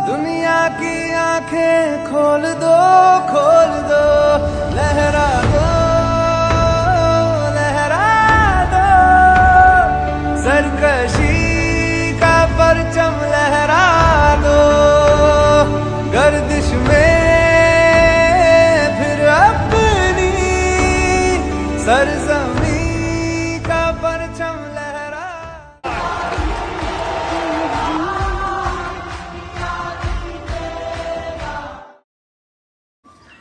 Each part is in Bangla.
दुनिया की आंखें खोल दो, लहरा दो, सरकशी का परचम लहरा दो, गर्दिश में फिर अपनी सरजमी का परचम लहरा।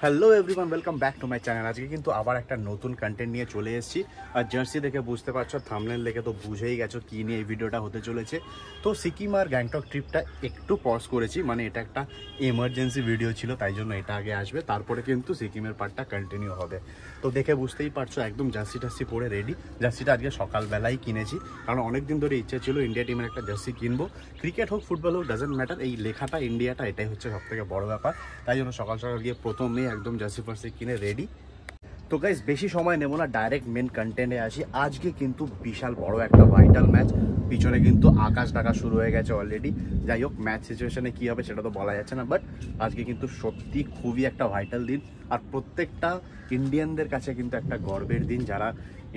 Hello everyone, welcome back to my channel. আজকে কিন্তু আবার একটা নতুন কন্টেন্ট নিয়ে চলে এসেছি। আর জার্সি দেখে বুঝতে পারছো, থাম্বনেল দেখে তো বুঝেই গেছো কী নিয়ে এই ভিডিওটা হতে চলেছে। তো সিকিম আর গ্যাংটক ট্রিপটা একটু পজ করেছি, মানে এটা একটা এমার্জেন্সি ভিডিও ছিল, তাই জন্য এটা আগে আসবে, তারপরে কিন্তু সিকিমের পার্টটা কন্টিনিউ হবে। তো দেখে বুঝতেই পারছো একদম জার্সি টার্সি পরে রেডি। জার্সিটা আজকে সকালবেলাই কিনেছি, কারণ অনেকদিন ধরে ইচ্ছা ছিল ইন্ডিয়া টিমের একটা জার্সি কিনবো। ক্রিকেট হোক ফুটবল হোক ডাজেন্ট ম্যাটার, এই লেখাটা ইন্ডিয়াটা এটাই হচ্ছে সবথেকে বড় ব্যাপার। তাই জন্য সকাল সকাল গিয়ে প্রথমেই একদম জার্সি ফার্সি কিনে রেডি। তো গাইস বেশি সময় নেব না, ডাইরেক্ট মেন কন্টেন্টে আসি। আজকে কিন্তু বিশাল বড় একটা ভাইটাল ম্যাচ, পিছনে কিন্তু আকাশ ডাকা শুরু হয়ে গেছে অলরেডি। যাই হোক, ম্যাচ সিচুয়েশনে কী হবে সেটা তো বলা যাচ্ছে না, বাট আজকে কিন্তু সত্যি খুবই একটা ভাইটাল দিন। আর প্রত্যেকটা ইন্ডিয়ানদের কাছে কিন্তু একটা গর্বের দিন। যারা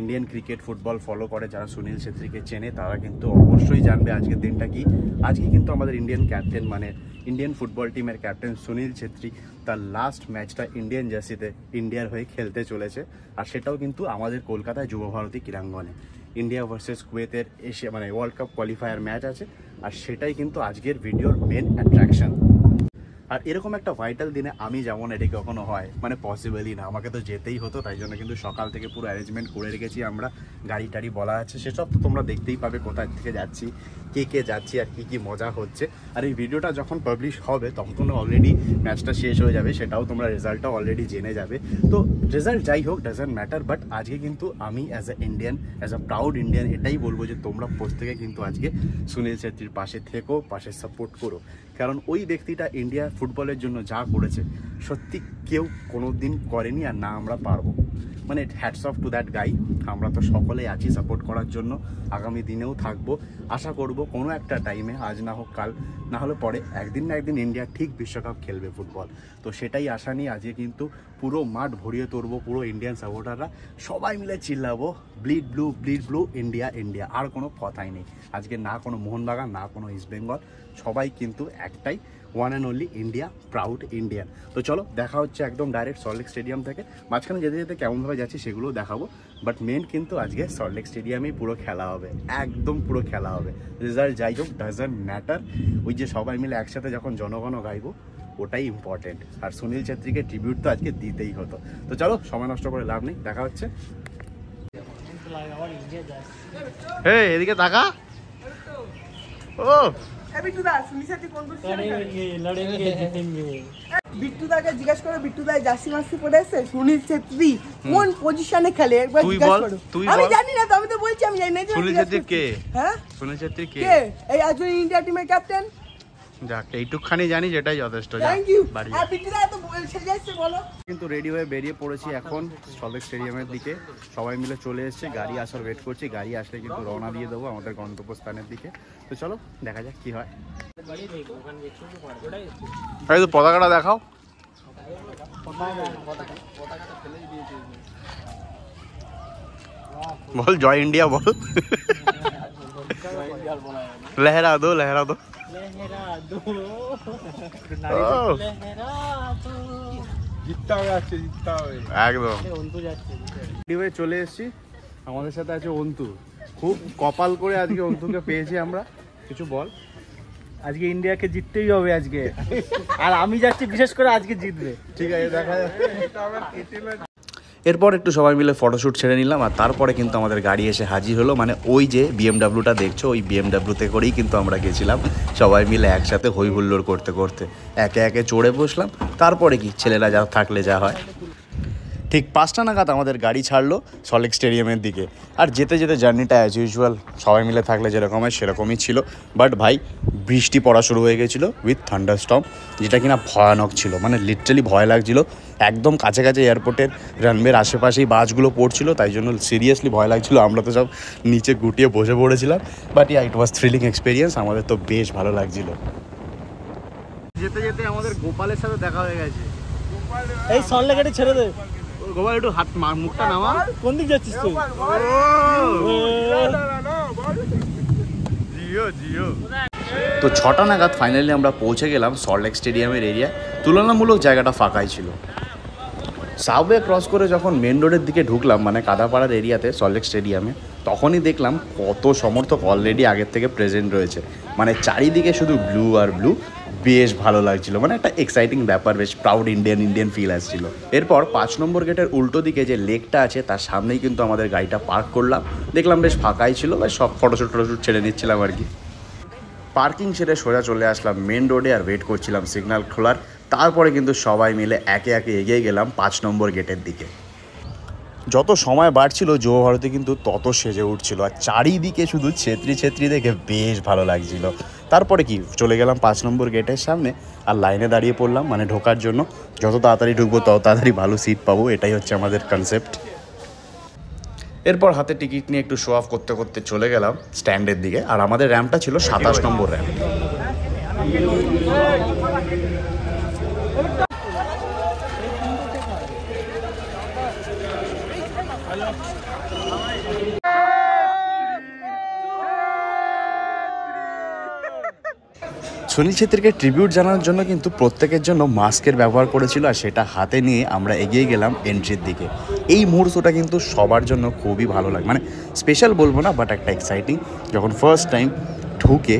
ইন্ডিয়ান ক্রিকেট ফুটবল ফলো করে, যারা সুনীল ছেত্রীকে চেনে, তারা কিন্তু অবশ্যই জানবে আজকের দিনটা কি। আজকে কিন্তু আমাদের ইন্ডিয়ান ক্যাপ্টেন, মানে ইন্ডিয়ান ফুটবল টিমের ক্যাপ্টেন সুনীল ছেত্রী তার লাস্ট ম্যাচটা ইন্ডিয়ান জার্সিতে ইন্ডিয়ার হয়ে খেলতে চলেছে। আর সেটাও কিন্তু আমাদের কলকাতায় যুবভারতী ক্রীড়াঙ্গনে। ইন্ডিয়া ভার্সেস কুয়েতের এশিয়া মানে ওয়ার্ল্ড কাপ কোয়ালিফায়ার ম্যাচ আছে, আর সেটাই কিন্তু আজকের ভিডিওর মেন অ্যাট্রাকশন। আর এরকম একটা ভাইটাল দিনে আমি যেমন এটি কখনো হয় মানে পসিবলই না, আমাকে তো যেতেই হতো। তাই জন্য কিন্তু সকাল থেকে পুরো অ্যারেঞ্জমেন্ট করে রেখেছি আমরা। গাড়ি টাড়ি বলা আছে, সেসব তো তোমরা দেখতেই পাবে, কোথায় থেকে যাচ্ছি, কে যাচ্ছি, আর কি মজা হচ্ছে। আর এই ভিডিওটা যখন পাবলিশ হবে তখন অলরেডি ম্যাচটা শেষ হয়ে যাবে, সেটাও তোমরা রেজাল্টটা অলরেডি জেনে যাবে। তো রেজাল্ট যাই হোক ডাজেন্ট ম্যাটার, বাট আজকে কিন্তু আমি as a Indian, as a proud Indian এটাই বলবো যে তোমরা প্রত্যেকে কিন্তু আজকে সুনীল ছেত্রীর পাশে থেকো, পাশে সাপোর্ট করো। কারণ ওই ব্যক্তিটা ইন্ডিয়া ফুটবলের জন্য যা করেছে সত্যি কেউ কোনো দিন করেনি, আর না আমরা পারবো। মানে hats off to that guy. আমরা তো সকলেই আছি সাপোর্ট করার জন্য, আগামী দিনেও থাকবো। আশা করব কোনো একটা টাইমে, আজ না হোক কাল, না হলে পরে, একদিন না একদিন ইন্ডিয়া ঠিক বিশ্বকাপ খেলবে ফুটবল। তো সেটাই আশা নিয়ে আজকে কিন্তু পুরো মাঠ ভরিয়ে তুলবো, পুরো ইন্ডিয়ান সাপোর্টাররা সবাই মিলে চিল্লাবো ব্লিড ব্লু ইন্ডিয়া ইন্ডিয়া। আর কোনো কথাই নেই আজকে, না কোনো মোহনবাগান, না কোনো ইস্ট বেঙ্গল, সবাই কিন্তু একটাই, one and only India, proud Indian. তো চলো দেখা হচ্ছে একদম ডাইরেক্ট সল্টলেক স্টেডিয়াম থেকে। মাঝখানে যেতে যেতে কেমনভাবে যাচ্ছি সেগুলোও দেখাবো, বাট মেন কিন্তু আজকে সল্টলেক স্টেডিয়ামেই পুরো খেলা হবে, একদম পুরো খেলা হবে। রেজাল্ট যাই হোক ডাজেন্ট ম্যাটার, ওই যে সবাই মিলে একসাথে যখন জনগণ গাইবো ওটাই ইম্পর্টেন্ট। আর সুনীল ছেত্রীকে ট্রিবিউট তো আজকে দিতেই হতো। তো চলো সময় নষ্ট করে লাভ নেই, দেখা হচ্ছে। এদিকে তাকা। ও বিট্টুদাকে জিজ্ঞেস করো, বিট্টুদা জার্সি মার্সি পরে এসে সুনীল ছেত্রী কোন পজিশনে খেলে একবার জিজ্ঞেস করো। আমি জানি না তো, আমি তো বলছি আমি জানি না। সুনীল ছেত্রী কে? হ্যাঁ সুনীল ছেত্রী কে? এই আজকে ইন্ডিয়া টিমের ক্যাপ্টেন। যাক এইটুকখানি জানি, যেটাই যথেষ্ট। Thank you. আর বিট্টুদা তো বলছে যাচ্ছে, বলো। কিন্তু রেডি হয়ে বেরিয়ে পড়েছি এখন সল্টলেক স্টেডিয়ামের দিকে। সবাই মিলে চলে এসেছে, গাড়ি আসার ওয়েট করছি। গাড়ি আসলে কিন্তু রওনা দিয়ে দেবো আমাদের গন্তব্যস্থানের দিকে। তো চলো দেখা যাক কি হয়। এই তো পতাকাটা দেখাও। বল জয় ইন্ডিয়া বল। লহরা দো লহরা দো। একদম চলে এসছি। আমাদের সাথে আছে অন্তু। খুব কপাল করে আজকে অন্তুকে পেয়েছি আমরা। কিছু বল। আজকে ইন্ডিয়াকে জিততেই হবে আজকে, আর আমি যাচ্ছি বিশেষ করে আজকে জিতবে। ঠিক আছে, দেখা যাচ্ছে। এরপর একটু সবাই মিলে ফটোশ্যুট ছেড়ে নিলাম, আর তারপরে কিন্তু আমাদের গাড়ি এসে হাজির হলো। মানে ওই যে বিএমডাব্লিউটা দেখছো, ওই বিএমডাব্লিউতে করেই কিন্তু আমরা গেছিলাম সবাই মিলে একসাথে হই হুল্লোড় করতে করতে। একে একে চড়ে বসলাম, তারপরে কি ছেলেরা যা থাকলে যা হয়। ঠিক 5টা নাগাদ আমাদের গাড়ি ছাড়লো সল্টলেক স্টেডিয়ামের দিকে। আর যেতে যেতে জার্নিটা অ্যাজ ইউজুয়াল সবাই মিলে থাকলে যেরকম হয় সেরকমই ছিল। বাট ভাই বৃষ্টি পড়া শুরু হয়ে গেছিলো উইথ থান্ডারস্টর্ম, যেটা কিনা ভয়ানক ছিল, মানে লিটারালি ভয় লাগছিল। একদম কাছে কাছে এয়ারপোর্টের রানওয়ের আশেপাশেই বাসগুলো পড়ছিল, তাই জন্য সিরিয়াসলি ভয় লাগছিল। আমরা তো সব নিচে গুটিয়ে বসে পড়েছিলাম। But yeah it was thrilling experience, আমাদের তো বেশ ভালো লাগছিল। যেতে যেতে আমাদের গোপালের সাথে দেখা হয়ে গেছে। এই সল্টলেকেটে ছেড়ে দে। গোপাল একটু হাত মুখটা নামা। কোন দিক যাচ্ছিস তুই? জিও জিও। তো 6টা নাগাদ ফাইনালি আমরা পৌঁছে গেলাম সল্টলেক স্টেডিয়ামের এরিয়া। তুলনামূলক জায়গাটা ফাঁকাই ছিল। সাবওয়ে ক্রস করে যখন মেন রোডের দিকে ঢুকলাম, মানে কাদাপাড়ার এরিয়াতে সল্টলেক স্টেডিয়ামে, তখনই দেখলাম কত সমর্থক অলরেডি আগের থেকে প্রেজেন্ট রয়েছে। মানে চারিদিকে শুধু ব্লু আর ব্লু, বেশ ভালো লাগছিল। মানে একটা এক্সাইটিং ব্যাপার, বেশ প্রাউড ইন্ডিয়ান ফিল আসছিল। এরপর 5 নম্বর গেটের উল্টো দিকে যে লেকটা আছে তার সামনেই কিন্তু আমাদের গাড়িটা পার্ক করলাম। দেখলাম বেশ ফাঁকাই ছিল, বেশ সব ফটোশ্যুট ছেড়ে নিচ্ছিলাম আর কি। পার্কিং সেরে সোজা চলে আসলাম মেন রোডে আর ওয়েট করছিলাম সিগন্যাল খোলার। তারপরে কিন্তু সবাই মিলে একে একে এগিয়ে গেলাম 5 নম্বর গেটের দিকে। যত সময় বাড়ছিল যুব ভারতী কিন্তু তত সেজে উঠছিল, আর চারিদিকে শুধু ছেত্রী দেখে বেশ ভালো লাগছিল। তারপরে কি চলে গেলাম 5 নম্বর গেটের সামনে আর লাইনে দাঁড়িয়ে পড়লাম, মানে ঢোকার জন্য। যত তাড়াতাড়ি ঢুকবো তত তাড়াতাড়ি ভালো সিট পাবো, এটাই হচ্ছে আমাদের কনসেপ্ট। এরপর হাতে টিকিট নিয়ে একটু শো অফ করতে করতে চলে গেলাম স্ট্যান্ডের দিকে। আর আমাদের র্যাম্পটা ছিল 27 নম্বর র্যাম্প। সুনীল ছেত্রীকে ট্রিবিউট জানানোর জন্য কিন্তু প্রত্যেকের জন্য মাস্কের ব্যবহার করেছিল, আর সেটা হাতে নিয়ে আমরা এগিয়ে গেলাম এন্ট্রির দিকে। এই মুহূর্তটা কিন্তু সবার জন্য খুবই ভালো লাগে, মানে স্পেশাল বলবো না, বাট একটা এক্সাইটিং। যখন ফার্স্ট টাইম ঢুকে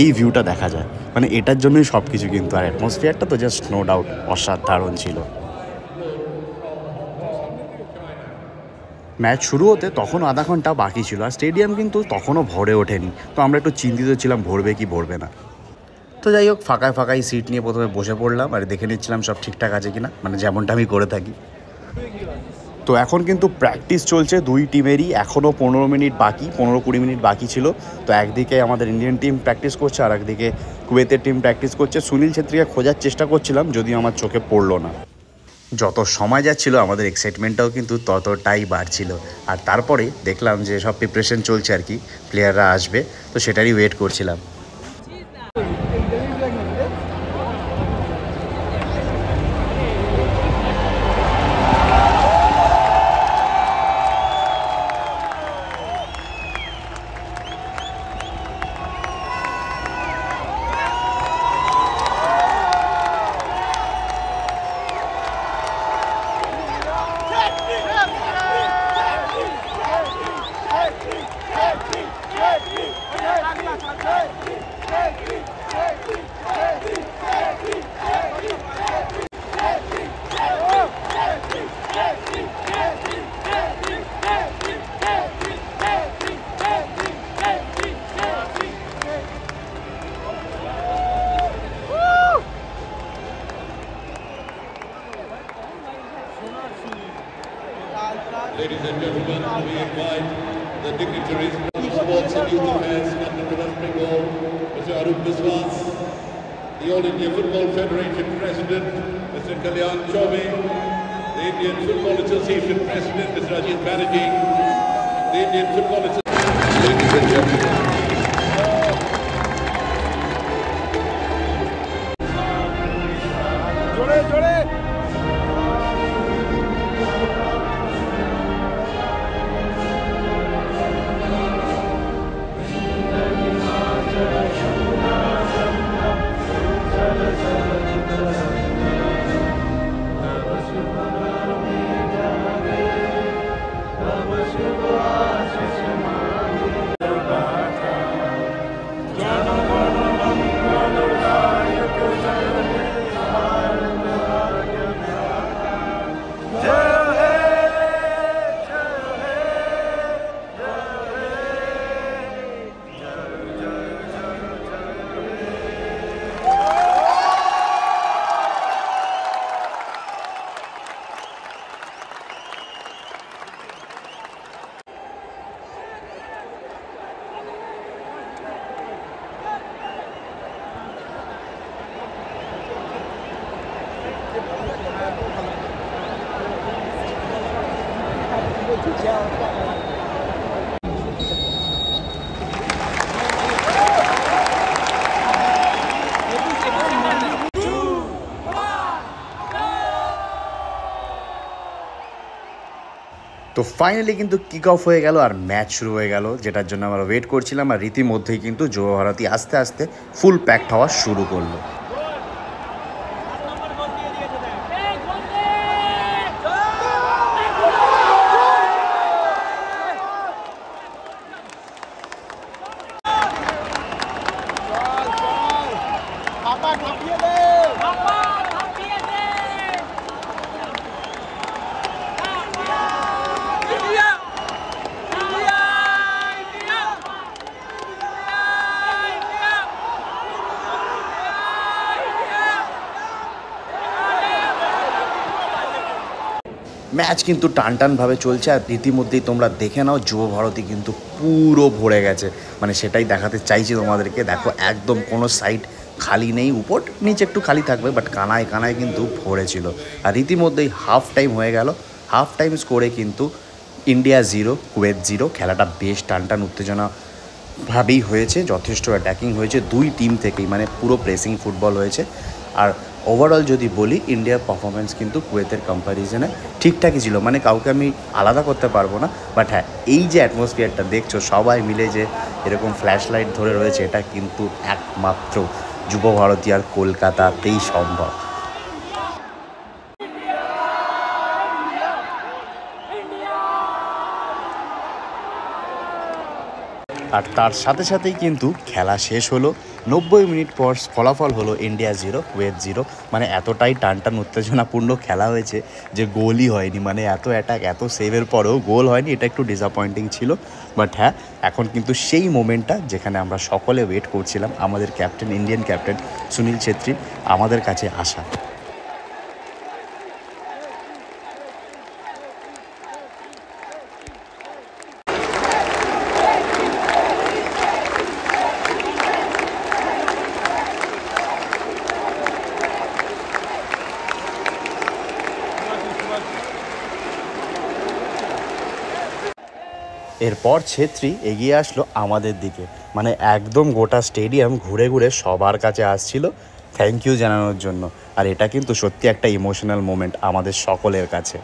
এই ভিউটা দেখা যায়, মানে এটার জন্যই সব কিছু কিন্তু। আর অ্যাটমসফিয়ারটা তো জাস্ট নো ডাউট অসাধারণ ছিল। ম্যাচ শুরু হতে তখনও আধা ঘন্টা বাকি ছিল, আর স্টেডিয়াম কিন্তু তখনও ভরে ওঠেনি। তো আমরা একটু চিন্তিত ছিলাম ভরবে কি ভরবে না। তো যাই হোক, ফাঁকায় সিট নিয়ে প্রথমে বসে পড়লাম আর দেখে নিচ্ছিলাম সব ঠিকঠাক আছে কিনা, মানে যেমনটা আমি করে থাকি। তো এখন কিন্তু প্র্যাকটিস চলছে দুই টিমেরই। এখনও 15-20 মিনিট বাকি ছিল। তো একদিকে আমাদের ইন্ডিয়ান টিম প্র্যাকটিস করছে, আর একদিকে কুয়েতের টিম প্র্যাকটিস করছে। সুনীল ছেত্রীকে খোঁজার চেষ্টা করছিলাম, যদিও আমার চোখে পড়লো না। যত সময় যাচ্ছিল আমাদের এক্সাইটমেন্টটাও কিন্তু ততটাই বাড়ছিল। আর তারপরে দেখলাম যে সব প্রিপারেশন চলছে আর কি, প্লেয়াররা আসবে, তো সেটারই ওয়েট করছিলাম। Ladies and gentlemen, we invite the dignitaries of Sports and Youth Affairs, Captain of West Bengal, Mr. Arup Biswas, the All India Football Federation President, Mr. Kalyan Chaubey, the Indian Football Association President, Mr. Ajit Banerjee, the Indian Football Association. Ladies and gentlemen. তো ফাইনালি কিন্তু কিক অফ হয়ে গেল আর ম্যাচ শুরু হয়ে গেল, যেটার জন্য আমরা ওয়েট করছিলাম। আর রীতিমধ্যেই কিন্তু যুব ভারতী আস্তে আস্তে ফুল প্যাকড হওয়া শুরু করলো। ম্যাচ কিন্তু টানটানভাবে চলছে আর রীতিমধ্যেই তোমরা দেখে নাও যুব ভারতী কিন্তু পুরো ভরে গেছে, মানে সেটাই দেখাতে চাইছি তোমাদেরকে। দেখো একদম কোনো সাইড খালি নেই, উপর নিচে একটু খালি থাকবে, বাট কানায় কানায় কিন্তু ভরে ছিল। আর রীতিমধ্যেই হাফ টাইম হয়ে গেল। হাফ টাইম স্কোরে কিন্তু ইন্ডিয়া 0 কুয়েত 0। খেলাটা বেশ টানটান উত্তেজনাভাবেই হয়েছে, যথেষ্ট অ্যাটাকিং হয়েছে দুই টিম থেকেই, মানে পুরো প্রেসিং ফুটবল হয়েছে। আর ওভারঅল যদি বলি ইন্ডিয়ার পারফরমেন্স কিন্তু কুয়েতের কম্প্যারিজনে ঠিকঠাকই ছিল, মানে কাউকে আমি আলাদা করতে পারবো না। বাট হ্যাঁ, এই যে অ্যাটমসফিয়ারটা দেখছো সবাই মিলে যে এরকম ফ্ল্যাশ লাইট ধরে রয়েছে, এটা কিন্তু একমাত্র যুব ভারতী আর কলকাতাতেই সম্ভব। আর তার সাথে সাথেই কিন্তু খেলা শেষ হলো। 90 মিনিট পর ফলাফল হলো ইন্ডিয়া 0 কুয়েত 0। মানে এতটাই টানটান উত্তেজনাপূর্ণ খেলা হয়েছে যে গোলই হয়নি, মানে এত অ্যাটাক এত সেভের পরেও গোল হয়নি, এটা একটু ডিসঅ্যাপয়েন্টিং ছিল। বাট হ্যাঁ, এখন কিন্তু সেই মোমেন্টটা যেখানে আমরা সকলে ওয়েট করছিলাম, আমাদের captain, Indian captain Sunil Chhetri আমাদের কাছে আসা। এরপর ছেত্রী এগিয়ে আসলো আমাদের দিকে, মানে একদম গোটা স্টেডিয়াম ঘুরে ঘুরে সবার কাছে আসছিল থ্যাংক ইউ জানানোর জন্য। আর এটা কিন্তু সত্যি একটা ইমোশনাল মোমেন্ট আমাদের সকলের কাছে।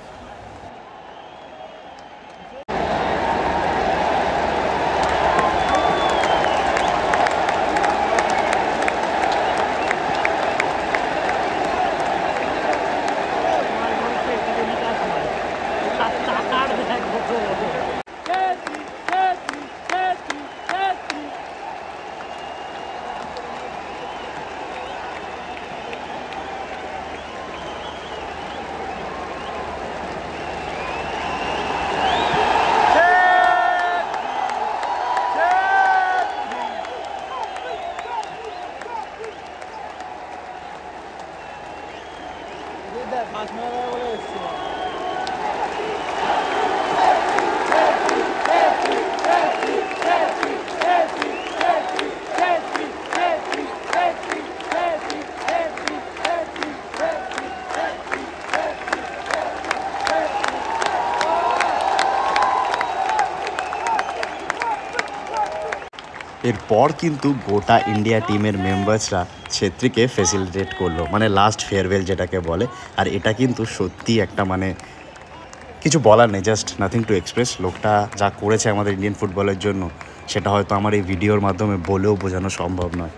এরপর কিন্তু গোটা ইন্ডিয়া টিমের মেম্বার্সরা ছেত্রীকে ফেসিলিটেট করলো, মানে লাস্ট ফেয়ারওয়েল যেটাকে বলে। আর এটা কিন্তু সত্যি একটা, মানে কিছু বলার নেই, জাস্ট নাথিং টু এক্সপ্রেস। লোকটা যা করেছে আমাদের ইন্ডিয়ান ফুটবলের জন্য, সেটা হয়তো আমার এই ভিডিওর মাধ্যমে বলেও বোঝানো সম্ভব নয়।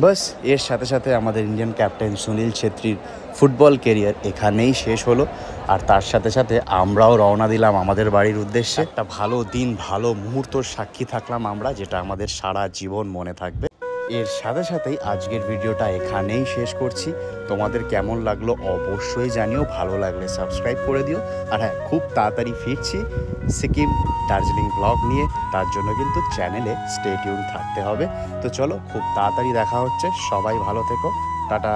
বাস এর সাথে সাথে আমাদের ইন্ডিয়ান ক্যাপ্টেন সুনীল ছেত্রীর ফুটবল কেরিয়ার এখানেই শেষ হলো। আর তার সাথে সাথে আমরাও রওনা দিলাম আমাদের বাড়ির উদ্দেশ্যে। একটা ভালো দিন, ভালো মুহূর্তর সাক্ষী থাকলাম আমরা, যেটা আমাদের সারা জীবন মনে থাকবে। এর সাথে সাথেই আজকের ভিডিওটা এখানেই শেষ করছি। তোমাদের কেমন লাগলো অবশ্যই জানিও, ভালো লাগলে সাবস্ক্রাইব করে দিও। আর হ্যাঁ, খুব তাড়াতাড়ি ফিরছি সিকিম দার্জিলিং ব্লগ নিয়ে, তার জন্য কিন্তু চ্যানেলে স্টে টিউন থাকতে হবে। তো চলো, খুব তাড়াতাড়ি দেখা হচ্ছে, সবাই ভালো থেকো, টাটা।